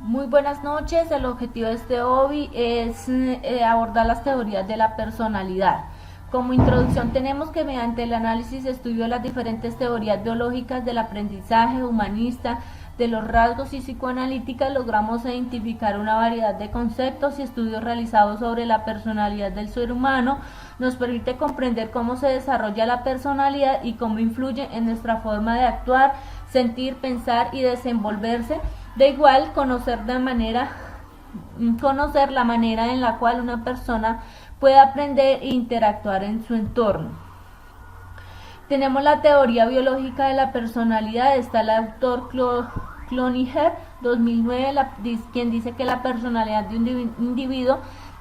Muy buenas noches. El objetivo de este hobby es abordar las teorías de la personalidad. Como introducción tenemos que mediante el análisis y estudio de las diferentes teorías biológicas del aprendizaje humanista, de los rasgos y psicoanalíticas, logramos identificar una variedad de conceptos y estudios realizados sobre la personalidad del ser humano. Nos permite comprender cómo se desarrolla la personalidad y cómo influye en nuestra forma de actuar, sentir, pensar y desenvolverse. De igual, conocer la manera en la cual una persona puede aprender e interactuar en su entorno. Tenemos la teoría biológica de la personalidad. Está el autor Cloninger, 2009, quien dice que la personalidad de un individuo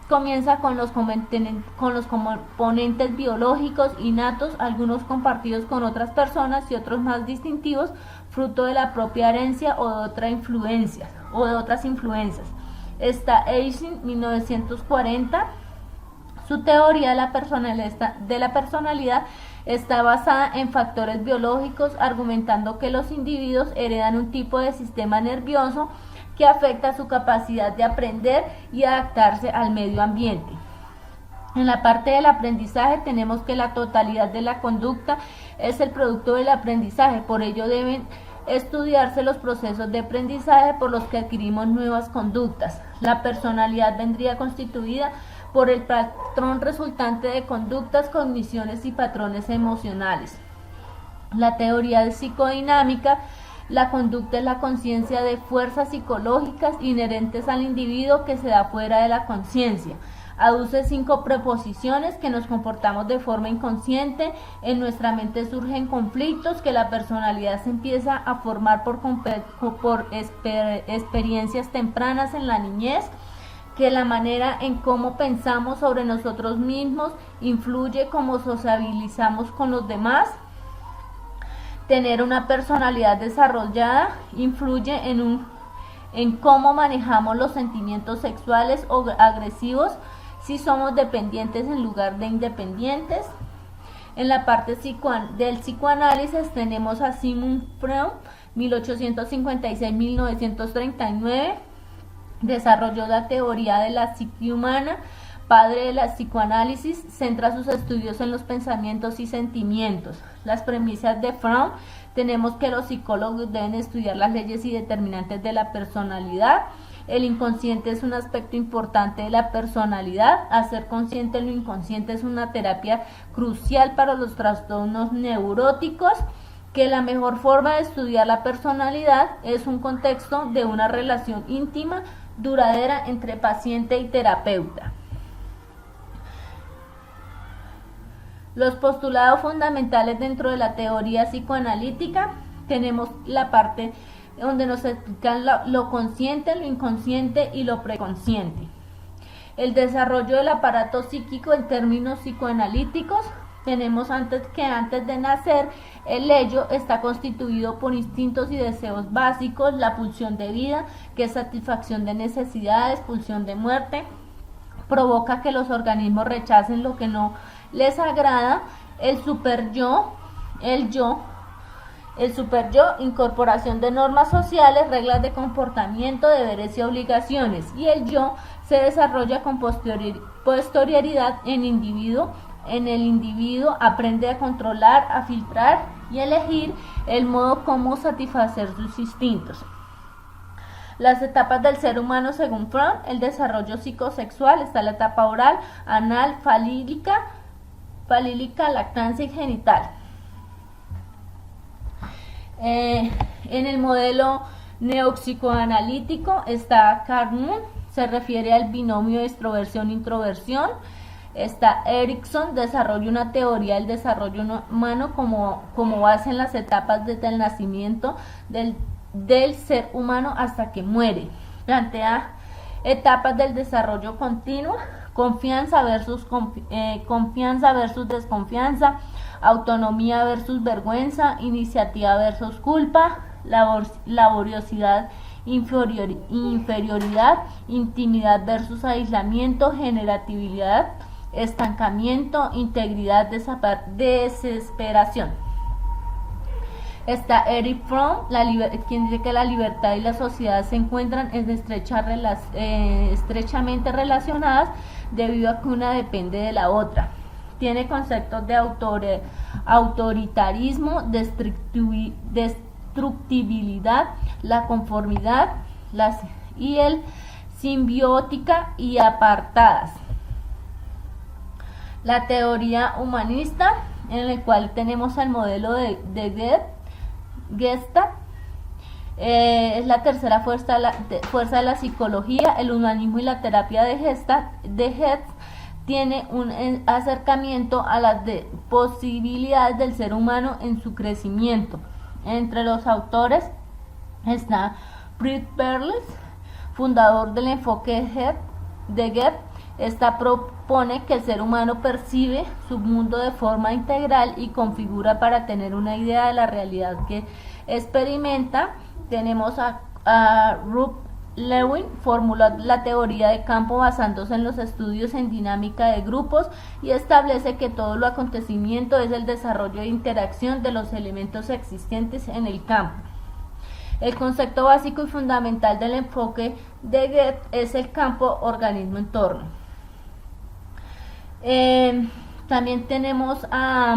comienza con los componentes biológicos innatos, algunos compartidos con otras personas y otros más distintivos, fruto de la propia herencia o de otras influencias. Está Eysenck, 1940. Su teoría de la personalidad está basada en factores biológicos, argumentando que los individuos heredan un tipo de sistema nervioso que afecta su capacidad de aprender y adaptarse al medio ambiente. En la parte del aprendizaje tenemos que la totalidad de la conducta es el producto del aprendizaje, por ello deben estudiarse los procesos de aprendizaje por los que adquirimos nuevas conductas. La personalidad vendría constituida por el patrón resultante de conductas, cogniciones y patrones emocionales. La teoría de psicodinámica: la conducta es la conciencia de fuerzas psicológicas inherentes al individuo que se da fuera de la conciencia. Aduce 5 preposiciones que nos comportamos de forma inconsciente. En nuestra mente surgen conflictos que la personalidad se empieza a formar por experiencias tempranas en la niñez, que la manera en cómo pensamos sobre nosotros mismos influye cómo sociabilizamos con los demás. Tener una personalidad desarrollada influye en cómo manejamos los sentimientos sexuales o agresivos, si somos dependientes en lugar de independientes. En la parte del psicoanálisis tenemos a Sigmund Freud, 1856-1939, desarrolló la teoría de la psique humana, padre de la psicoanálisis, centra sus estudios en los pensamientos y sentimientos. Las premisas de Freud: tenemos que los psicólogos deben estudiar las leyes y determinantes de la personalidad. El inconsciente es un aspecto importante de la personalidad. Hacer consciente lo inconsciente es una terapia crucial para los trastornos neuróticos. Que la mejor forma de estudiar la personalidad es un contexto de una relación íntima, duradera entre paciente y terapeuta. Los postulados fundamentales dentro de la teoría psicoanalítica: tenemos la parte donde nos explican lo consciente, lo inconsciente y lo preconsciente. El desarrollo del aparato psíquico en términos psicoanalíticos: tenemos que antes de nacer, el ello está constituido por instintos y deseos básicos, la pulsión de vida, que es satisfacción de necesidades, pulsión de muerte, provoca que los organismos rechacen lo que no les agrada. El superyo, incorporación de normas sociales, reglas de comportamiento, deberes y obligaciones. Y el yo se desarrolla con posterioridad en el individuo aprende a controlar, a filtrar y elegir el modo como satisfacer sus instintos. Las etapas del ser humano según Freud: el desarrollo psicosexual, está la etapa oral, anal, falílica, lactancia y genital. En el modelo neopsicoanalítico está Carnot, se refiere al binomio extroversión-introversión. Está Erickson, desarrolla una teoría del desarrollo humano como base en las etapas desde el nacimiento del ser humano hasta que muere. Plantea etapas del desarrollo continuo: confianza versus desconfianza, autonomía versus vergüenza, iniciativa versus culpa, laboriosidad, inferioridad, intimidad versus aislamiento, generatividad, estancamiento, integridad, desesperación. Está Eric Fromm, quien dice que la libertad y la sociedad se encuentran estrechamente relacionadas debido a que una depende de la otra. Tiene conceptos de autoritarismo, destructibilidad, la conformidad y el simbiótica y apartadas. La teoría humanista, en el cual tenemos el modelo de Gestalt, es la tercera fuerza de la psicología. El humanismo y la terapia de Gestalt tiene un acercamiento a las posibilidades del ser humano en su crecimiento. Entre los autores está Fritz Perls, fundador del enfoque de Gestalt. Esta propone que el ser humano percibe su mundo de forma integral y configura para tener una idea de la realidad que experimenta. Tenemos a Ruth Lewin, formula la teoría de campo basándose en los estudios en dinámica de grupos y establece que todo lo acontecimiento es el desarrollo de interacción de los elementos existentes en el campo. El concepto básico y fundamental del enfoque de Goethe es el campo organismo-entorno. También tenemos a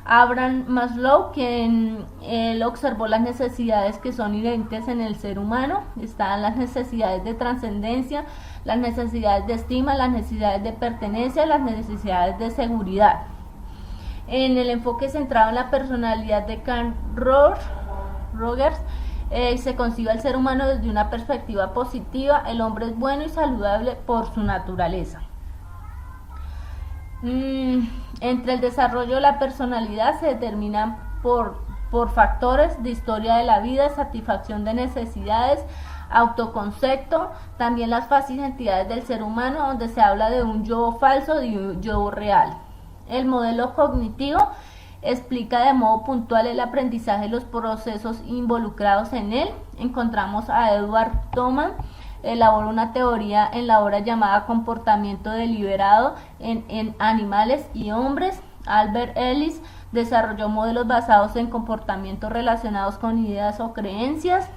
Abraham Maslow, quien él observó las necesidades que son inherentes en el ser humano. Están las necesidades de trascendencia, las necesidades de estima, las necesidades de pertenencia, las necesidades de seguridad. En el enfoque centrado en la personalidad de Carl Rogers, se concibe al ser humano desde una perspectiva positiva. El hombre es bueno y saludable por su naturaleza. Entre el desarrollo de la personalidad se determinan por factores de historia de la vida, satisfacción de necesidades, autoconcepto, también las fases identidades del ser humano, donde se habla de un yo falso y un yo real. El modelo cognitivo explica de modo puntual el aprendizaje y los procesos involucrados en él. Encontramos a Edward Thomas, elabora una teoría en la obra llamada Comportamiento Deliberado en animales y hombres. Albert Ellis desarrolló modelos basados en comportamientos relacionados con ideas o creencias.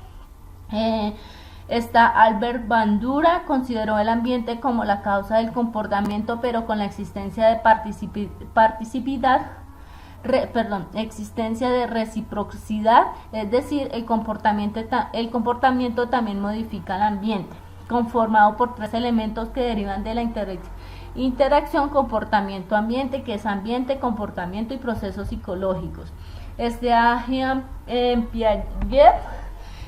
Está Albert Bandura, consideró el ambiente como la causa del comportamiento, pero con la existencia de existencia de reciprocidad, es decir, el comportamiento también modifica el ambiente, conformado por tres elementos que derivan de la interacción comportamiento-ambiente, que es ambiente, comportamiento y procesos psicológicos. Jean Piaget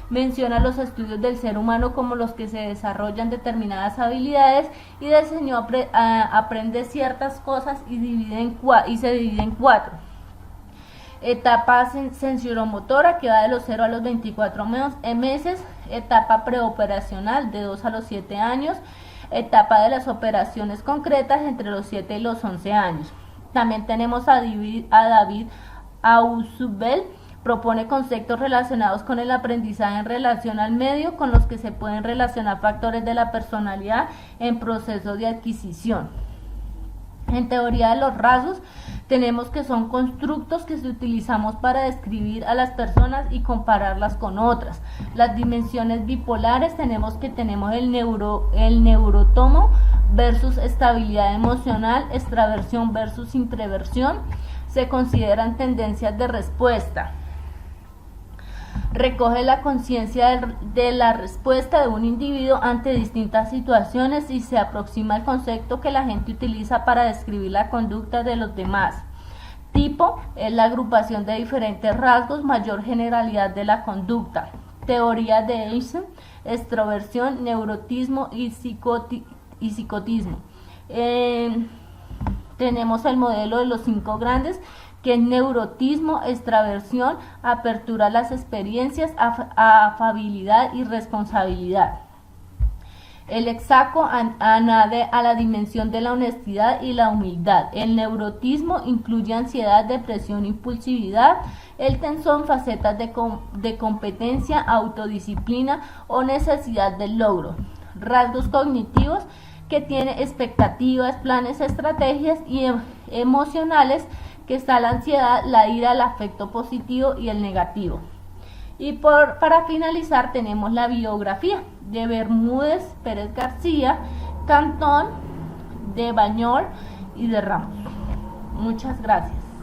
menciona los estudios del ser humano como los que se desarrollan determinadas habilidades y del Señor aprende ciertas cosas y se divide en cuatro. Etapa sensoromotora, que va de los 0 a los 24 meses, etapa preoperacional de 2 a los 7 años, etapa de las operaciones concretas entre los 7 y los 11 años. También tenemos a David Ausubel, propone conceptos relacionados con el aprendizaje en relación al medio, con los que se pueden relacionar factores de la personalidad en procesos de adquisición. En teoría de los rasgos, tenemos que son constructos que utilizamos para describir a las personas y compararlas con otras. Las dimensiones bipolares tenemos el neurotomo versus estabilidad emocional, extraversión versus introversión. Se consideran tendencias de respuesta. Recoge la conciencia de la respuesta de un individuo ante distintas situaciones y se aproxima al concepto que la gente utiliza para describir la conducta de los demás. Tipo es la agrupación de diferentes rasgos, mayor generalidad de la conducta. Teoría de Eysen, extroversión, neurotismo y psicotismo. Tenemos el modelo de los 5 grandes, que es neurotismo, extraversión, apertura a las experiencias, afabilidad y responsabilidad. El exaco añade a la dimensión de la honestidad y la humildad. El neurotismo incluye ansiedad, depresión, impulsividad. El tensón, facetas de competencia, autodisciplina o necesidad del logro. Rasgos cognitivos, que tiene expectativas, planes, estrategias y emocionales, que está la ansiedad, la ira, el afecto positivo y el negativo. Y para finalizar tenemos la biografía de Bermúdez, Pérez García, Cantón, de Bañol y de Ramos. Muchas gracias.